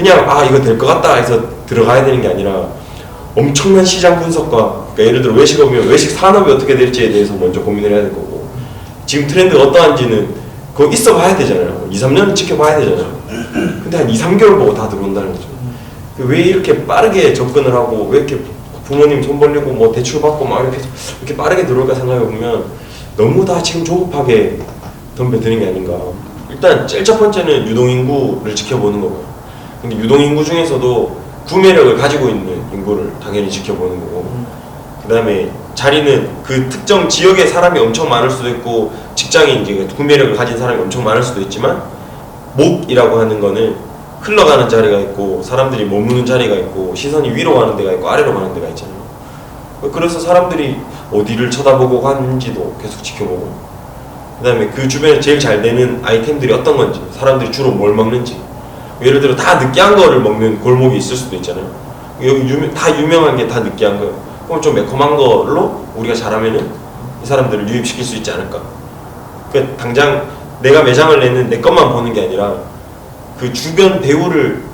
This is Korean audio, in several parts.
그냥 이거 될 것 같다 해서 들어가야 되는 게 아니라 엄청난 시장 분석과, 그러니까 예를 들어 외식업이면 외식 산업이 어떻게 될지에 대해서 먼저 고민을 해야 될 거고, 지금 트렌드가 어떠한지는 그거 있어 봐야 되잖아요. 2, 3년 지켜봐야 되잖아요. 근데 한 2, 3개월 보고 다 들어온다는 거죠. 왜 이렇게 빠르게 접근을 하고, 왜 이렇게 부모님 돈 벌리고 뭐 대출 받고 막 이렇게 빠르게 들어올까 생각해 보면 너무 다 지금 조급하게 덤벼드는 게 아닌가. 일단 제일 첫 번째는 유동인구를 지켜보는 거고요. 근데 유동인구 중에서도 구매력을 가지고 있는 인구를 당연히 지켜보는 거고, 그 다음에 자리는 그 특정 지역에 사람이 엄청 많을 수도 있고, 직장인 이제 구매력을 가진 사람이 엄청 많을 수도 있지만, 목이라고 하는 거는 흘러가는 자리가 있고, 사람들이 머무는 자리가 있고, 시선이 위로 가는 데가 있고 아래로 가는 데가 있잖아요. 그래서 사람들이 어디를 쳐다보고 가는지도 계속 지켜보고, 그 다음에 그 주변에 제일 잘 되는 아이템들이 어떤 건지, 사람들이 주로 뭘 먹는지. 예를 들어 다 느끼한 거를 먹는 골목이 있을 수도 있잖아요. 여기 다 유명한 게 다 느끼한 거예요. 그럼 좀 매콤한 걸로 우리가 잘하면은 이 사람들을 유입시킬 수 있지 않을까. 그러니까 당장 내가 매장을 내는 내 것만 보는 게 아니라 그 주변 배우를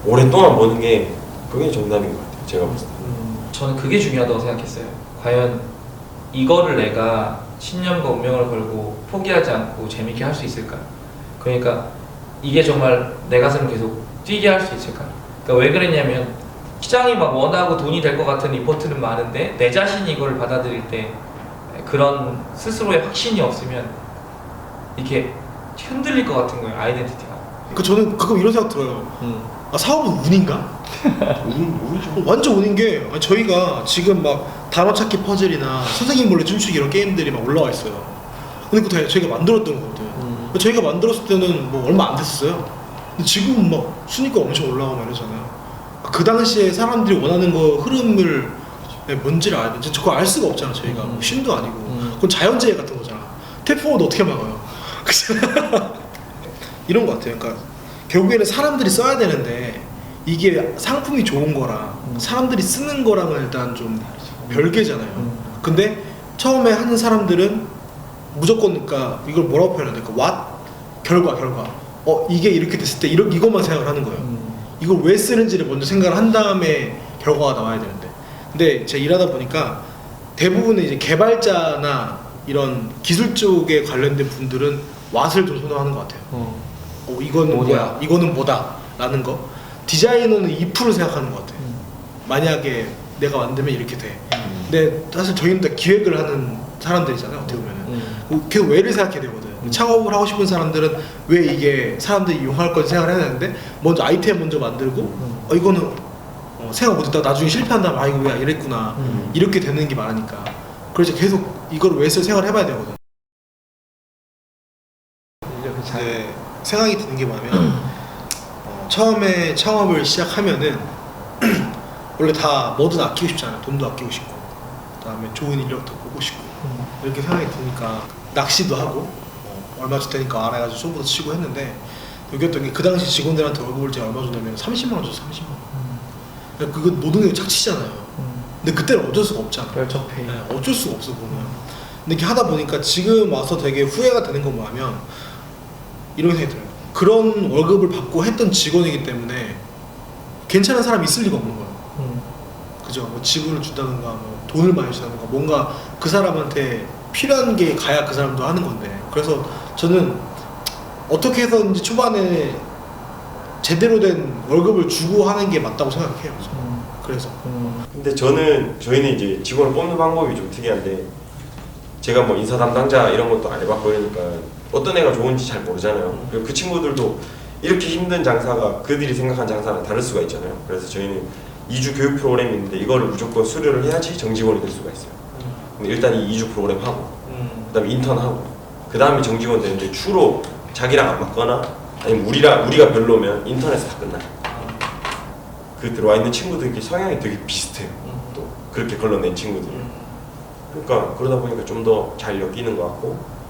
오랫동안 보는 게 그게 정답인 것 같아요. 제가 봤을 때. 저는 그게 중요하다고 생각했어요. 과연 이거를 내가 신념과 운명을 걸고 포기하지 않고 재밌게 할 수 있을까? 그러니까 이게 정말 내 가슴을 계속 뛰게 할 수 있을까? 그러니까 왜 그랬냐면, 시장이 막 원하고 돈이 될 것 같은 리포트는 많은데 내 자신이 이걸 받아들일 때 그런 스스로의 확신이 없으면 이렇게 흔들릴 것 같은 거예요, 아이덴티티가. 저는 가끔 이런 생각 들어요. 사업은 운인가? 운이죠. 완전 운인 게, 저희가 지금 막 단어 찾기 퍼즐이나 선생님 몰래 춤추기 이런 게임들이 막 올라와 있어요. 근데 그거 다 저희가 만들었던 거거든. 저희가 만들었을 때는 뭐 얼마 안 됐었어요. 근데 지금은 막 순위가 엄청 올라가고 이러잖아요. 그 당시에 사람들이 원하는 거 흐름을 뭔지를 알아야 돼. 그거 알 수가 없잖아. 저희가 신도 아니고. 그건 자연재해 같은 거잖아. 태풍도 어떻게 막아요? 이런 거 같아요. 그러니까 결국에는 사람들이 써야 되는데, 이게 상품이 좋은 거랑 사람들이 쓰는 거랑은 일단 좀 별개잖아요. 근데 처음에 하는 사람들은 무조건, 그러니까 이걸 뭐라고 표현해야 될까? 결과. 이게 이렇게 됐을 때 이것만 생각을 하는 거예요. 이걸 왜 쓰는지를 먼저 생각을 한 다음에 결과가 나와야 되는데, 근데 제가 일하다 보니까 대부분의 이제 개발자나 이런 기술 쪽에 관련된 분들은 왓을 좀 선호하는 것 같아요. 이거는 뭐야? 이거는 뭐다? 라는 거. 디자이너는 if를 생각하는 것 같아요. 만약에 내가 만들면 이렇게 돼. 근데 사실 저희는 다 기획을 하는 사람들이잖아요. 어떻게 보면은 계속 왜를 생각해야 되거든. 창업을 하고 싶은 사람들은 왜 이게 사람들이 이용할 건지 생각을 해야 되는데, 먼저 아이템 먼저 만들고 이거는 생각 못했다가 나중에 실패한다면 이거 왜 이랬구나, 이렇게 되는 게 많으니까. 그래서 계속 이걸 왜 쓸 생각을 해봐야 되거든. 네, 생각이 드는 게 뭐냐면 처음에 창업을 시작하면은 원래 다 뭐든 아끼고 싶잖아요. 돈도 아끼고 싶고, 그다음에 좋은 인력도 보고 싶고, 이렇게 생각이 드니까 낚시도 하고 얼마 줄 테니까 알아가지고 쇼부도 치고 했는데, 여기였던 게 그 당시 직원들한테 월급을 제가 얼마 주냐면 30만 원 줬어. 30만 원. 그거 노동력 착취잖아요. 근데 그때는 어쩔 수가 없잖아. 별적페이. 네, 어쩔 수가 없어 보면. 근데 이렇게 하다 보니까 지금 와서 되게 후회가 되는 건 뭐냐면, 이런 생각이 들어요. 그런 월급을 받고 했던 직원이기 때문에 괜찮은 사람이 있을 리가 없는 거예요. 그죠? 뭐 지분을 준다든가, 뭐 돈을 많이 준다든가, 뭔가 그 사람한테 필요한 게 가야 그 사람도 하는 건데. 그래서 저는 어떻게 해서든지 초반에 제대로 된 월급을 주고 하는 게 맞다고 생각해요. 그래서. 근데 저희는 이제 직원을 뽑는 방법이 좀 특이한데, 제가 뭐 인사 담당자 이런 것도 안 해봤고 그러니까 어떤 애가 좋은지 잘 모르잖아요. 그리고 그 친구들도 이렇게 힘든 장사가 그들이 생각한 장사랑 다를 수가 있잖아요. 그래서 저희는 2주 교육 프로그램이 있는데 이거를 무조건 수료를 해야지 정직원이 될 수가 있어요. 근데 일단 이 2주 프로그램 하고, 그 다음에 인턴 하고, 그 다음에 정직원 되는데, 주로 자기랑 안 맞거나 아니면 우리가 별로면 인턴에서 다 끝나요. 그 들어와 있는 친구들끼리 성향이 되게 비슷해요. 또 그렇게 걸러낸 친구들. 그러니까 그러다 보니까 좀 더 잘 엮이는 것 같고,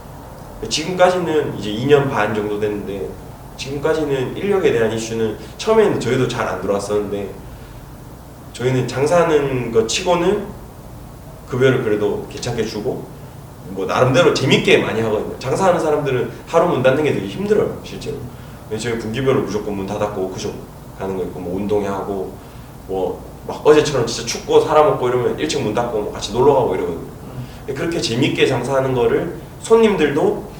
지금까지는 이제 2년 반 정도 됐는데, 지금까지는 인력에 대한 이슈는 처음에는 저희도 잘 안 들어왔었는데, 저희는 장사하는 것 치고는 급여를 그래도 괜찮게 주고, 뭐 나름대로 재밌게 많이 하거든요. 장사하는 사람들은 하루 문 닫는 게 되게 힘들어요, 실제로. 저희 분기별로 무조건 문 닫았고 워크숍 가는 거 있고 뭐 운동회 하고 뭐 막 어제처럼 진짜 춥고 사람 없고 이러면 일찍 문 닫고 뭐 같이 놀러 가고 이러거든요. 그렇게 재밌게 장사하는 거를 손님들도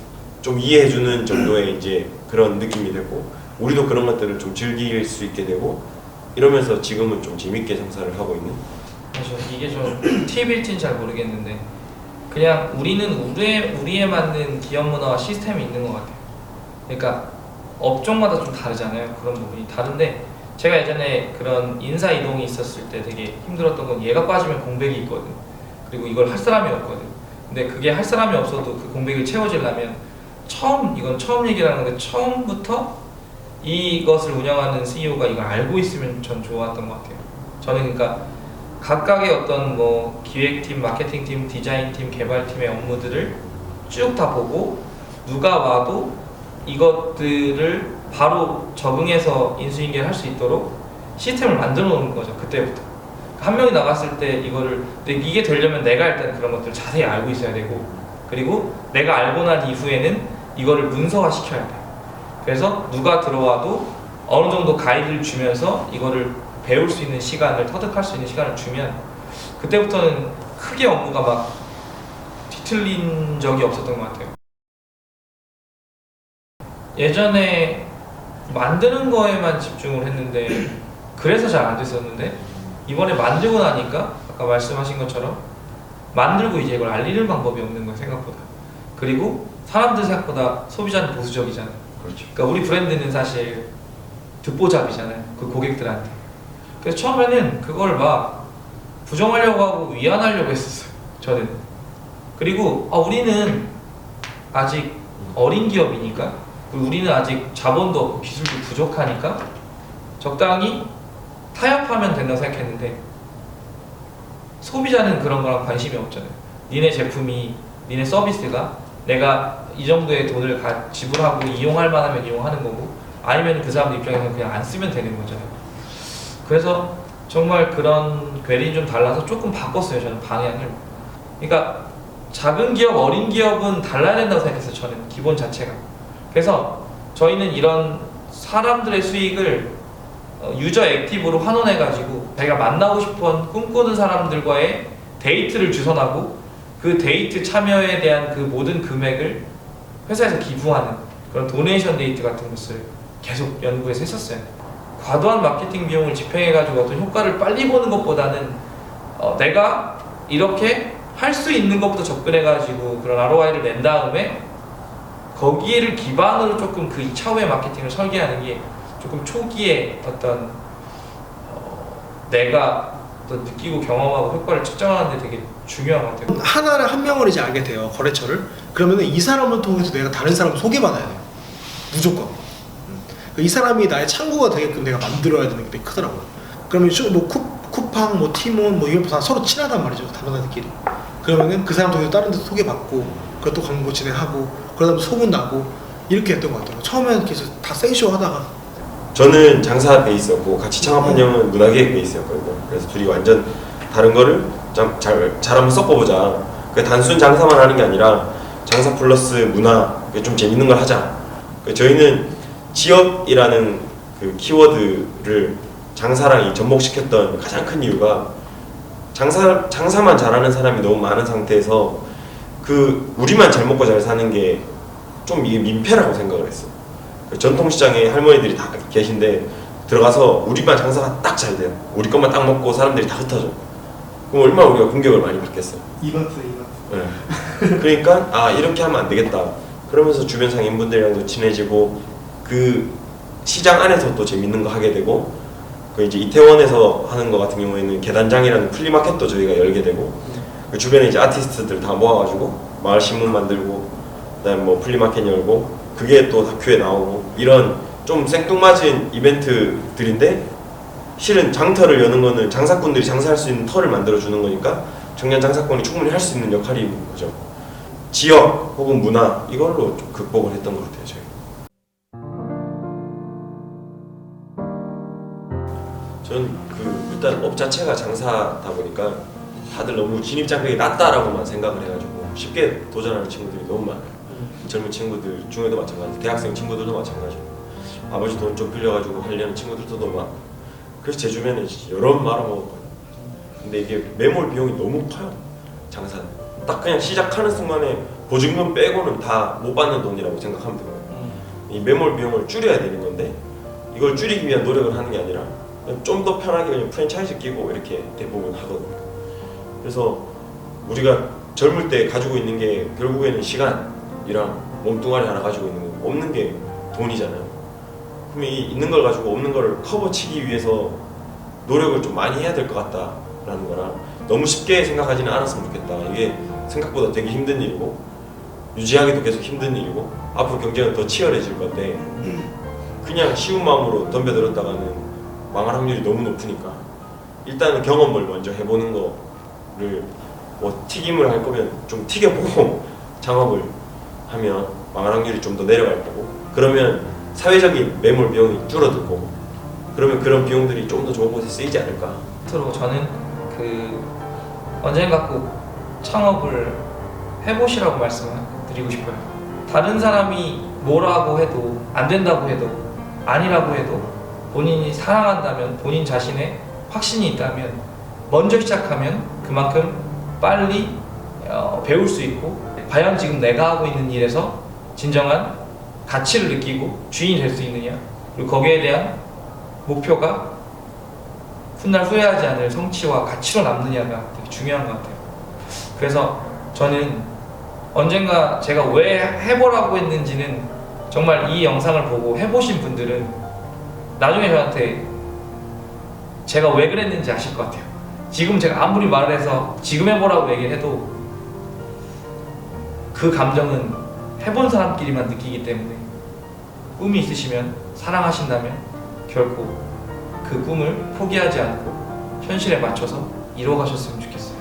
좀 이해해주는 정도의 이제 그런 느낌이 되고 우리도 그런 것들을 좀 즐길 수 있게 되고 이러면서 지금은 좀 재밌게 장사를 하고 있는. 그래서 이게 좀 팁일진 잘 모르겠는데 그냥 우리는 우리에 맞는 기업 문화와 시스템이 있는 것 같아요. 그러니까 업종마다 좀 다르잖아요. 그런 부분이 다른데 제가 예전에 그런 인사 이동이 있었을 때 되게 힘들었던 건 얘가 빠지면 공백이 있거든. 그리고 이걸 할 사람이 없거든. 근데 그게 할 사람이 없어도 그 공백을 채워지려면 이건 처음 얘기를 하는 건데 처음부터 이것을 운영하는 CEO가 이걸 알고 있으면 전 좋았던 것 같아요. 저는 그러니까 각각의 어떤 뭐 기획팀, 마케팅팀, 디자인팀, 개발팀의 업무들을 쭉 다 보고 누가 와도 이것들을 바로 적응해서 인수인계를 할 수 있도록 시스템을 만들어 놓는 거죠. 그때부터 한 명이 나갔을 때 이거를 근데 이게 되려면 내가 일단 그런 것들을 자세히 알고 있어야 되고 그리고 내가 알고 난 이후에는 이거를 문서화 시켜야 돼. 그래서 누가 들어와도 어느 정도 가이드를 주면서 이거를 배울 수 있는 시간을 터득할 수 있는 시간을 주면 그때부터는 크게 업무가 막 뒤틀린 적이 없었던 것 같아요. 예전에 만드는 거에만 집중을 했는데 그래서 잘 안 됐었는데 이번에 만들고 나니까 아까 말씀하신 것처럼 만들고 이제 이걸 알리는 방법이 없는 거예요. 생각보다. 그리고 사람들 생각보다 소비자는 보수적이잖아요. 그렇죠. 그러니까 우리 브랜드는 사실 듣보잡이잖아요. 그 고객들한테. 그래서 처음에는 그걸 막 부정하려고 하고 위안하려고 했었어요. 저는. 그리고 우리는 아직 어린 기업이니까 그리고 우리는 아직 자본도 없고 기술도 부족하니까 적당히 타협하면 된다고 생각했는데 소비자는 그런 거랑 관심이 없잖아요. 니네 제품이, 니네 서비스가 내가 이 정도의 돈을 지불하고 이용할 만하면 이용하는 거고 아니면 그 사람들 입장에서는 그냥 안 쓰면 되는 거잖아요. 그래서 정말 그런 궤리는 좀 달라서 조금 바꿨어요. 저는 방향을. 그러니까 작은 기업, 어린 기업은 달라야 된다고 생각했어요. 저는 기본 자체가. 그래서 저희는 이런 사람들의 수익을 유저 액티브로 환원해가지고 자기가 만나고 싶은 꿈꾸는 사람들과의 데이트를 주선하고 그 데이트 참여에 대한 그 모든 금액을 회사에서 기부하는 그런 도네이션 데이트 같은 것을 계속 연구해서 했었어요. 과도한 마케팅 비용을 집행해가지고 어떤 효과를 빨리 보는 것보다는 내가 이렇게 할 수 있는 것부터 접근해가지고 그런 ROI를 낸 다음에 거기를 기반으로 조금 그 2차후의 마케팅을 설계하는 게 조금 초기에 어떤 내가 어떤 느끼고 경험하고 효과를 측정하는 데 되게 중요한 것 같아요. 하나를 한 명을 이제 알게 돼요. 거래처를. 그러면은 이 사람을 통해서 내가 다른 사람을 소개받아야 돼요. 무조건. 이 사람이 나의 창구가 되게끔 내가 만들어야 되는 게 되게 크더라고요. 그러면 뭐 쿠팡, 뭐 티몬, 뭐 이런 다 서로 친하단 말이죠. 담당자들끼리. 그러면은 그 사람 통해서 다른 데서 소개받고 그것도 광고 진행하고 그러다 보면 소문나고 이렇게 했던 것 같아요. 처음에는 계속 다 생쇼 하다가 저는 장사 베이스였고 같이 창업한 형은 문화기획 베이스였거든요. 그래서 둘이 완전 다른 거를 잘 한번 섞어보자. 그 단순 장사만 하는 게 아니라 장사 플러스 문화, 좀 재밌는 걸 하자. 저희는 지역이라는 그 키워드를 장사랑 접목시켰던 가장 큰 이유가 장사만 잘하는 사람이 너무 많은 상태에서 그 우리만 잘 먹고 잘 사는 게 좀 이게 민폐라고 생각을 했어. 전통시장에 할머니들이 다 계신데 들어가서 우리만 장사가 딱 잘 돼요. 우리 것만 딱 먹고 사람들이 다 흩어져. 그럼 얼마나 우리가 공격을 많이 받겠어요. 이마트. 네. 그러니까 이렇게 하면 안 되겠다. 그러면서 주변 상인분들이랑도 친해지고 그 시장 안에서 또 재밌는 거 하게 되고 그 이제 이태원에서 하는 거 같은 경우에는 계단장이라는 플리마켓도 저희가 열게 되고 그 주변에 이제 아티스트들 다 모아가지고 마을 신문 만들고 그다음 뭐 플리마켓 열고 그게 또 다큐에 나오고 이런 좀 생뚱맞은 이벤트들인데 실은 장터를 여는 거는 장사꾼들이 장사할 수 있는 터를 만들어 주는 거니까 청년 장사꾼이 충분히 할 수 있는 역할이 있는 거죠. 지역 혹은 문화 이걸로 좀 극복을 했던 것 같아요. 저희. 저는 일단 업 자체가 장사다 보니까 다들 너무 진입장벽이 낮다라고만 생각을 해가지고 쉽게 도전하는 친구들이 너무 많아요. 젊은 친구들 중에도 마찬가지고 대학생 친구들도 마찬가지고 아버지 돈 좀 빌려가지고 하려는 친구들도 많고 그래서 제 주변에 여러 말아먹었거든요. 근데 이게 매몰 비용이 너무 커요. 장사는 딱 그냥 시작하는 순간에 보증금 빼고는 다 못 받는 돈이라고 생각하면 되거든요. 이 매몰 비용을 줄여야 되는 건데 이걸 줄이기 위한 노력을 하는 게 아니라 좀 더 편하게 그냥 프랜차이즈 끼고 이렇게 대부분 하거든요. 그래서 우리가 젊을 때 가지고 있는 게 결국에는 시간이랑 몸뚱아리 하나 가지고 있는 거 없는 게 돈이잖아요. 그럼 이 있는 걸 가지고 없는 걸 커버치기 위해서 노력을 좀 많이 해야 될 것 같다라는 거라 너무 쉽게 생각하지는 않았으면 좋겠다. 이게 생각보다 되게 힘든 일이고 유지하기도 계속 힘든 일이고 앞으로 경쟁은 더 치열해질 건데 그냥 쉬운 마음으로 덤벼들었다가는 망할 확률이 너무 높으니까 일단은 경험을 먼저 해보는 거를 뭐 튀김을 할 거면 좀 튀겨보고 창업을 하면 망할 확률이 좀 더 내려갈 거고 그러면 사회적인 매몰 비용이 줄어들 거고 그러면 그런 비용들이 좀 더 좋은 곳에 쓰이지 않을까. 끝으로 저는 언젠가 꼭 창업을 해보시라고 말씀드리고 싶어요. 다른 사람이 뭐라고 해도 안 된다고 해도 아니라고 해도 본인이 사랑한다면 본인 자신의 확신이 있다면 먼저 시작하면 그만큼 빨리 배울 수 있고 과연 지금 내가 하고 있는 일에서 진정한 가치를 느끼고 주인이 될 수 있느냐 그리고 거기에 대한 목표가 훗날 후회하지 않을 성취와 가치로 남느냐가 되게 중요한 것 같아요. 그래서 저는 언젠가 제가 왜 해보라고 했는지는 정말 이 영상을 보고 해보신 분들은 나중에 저한테 제가 왜 그랬는지 아실 것 같아요. 지금 제가 아무리 말을 해서 지금 해보라고 얘기를 해도 그 감정은 해본 사람끼리만 느끼기 때문에 꿈이 있으시면 사랑하신다면 결코 그 꿈을 포기하지 않고 현실에 맞춰서 이뤄가셨으면 좋겠어요.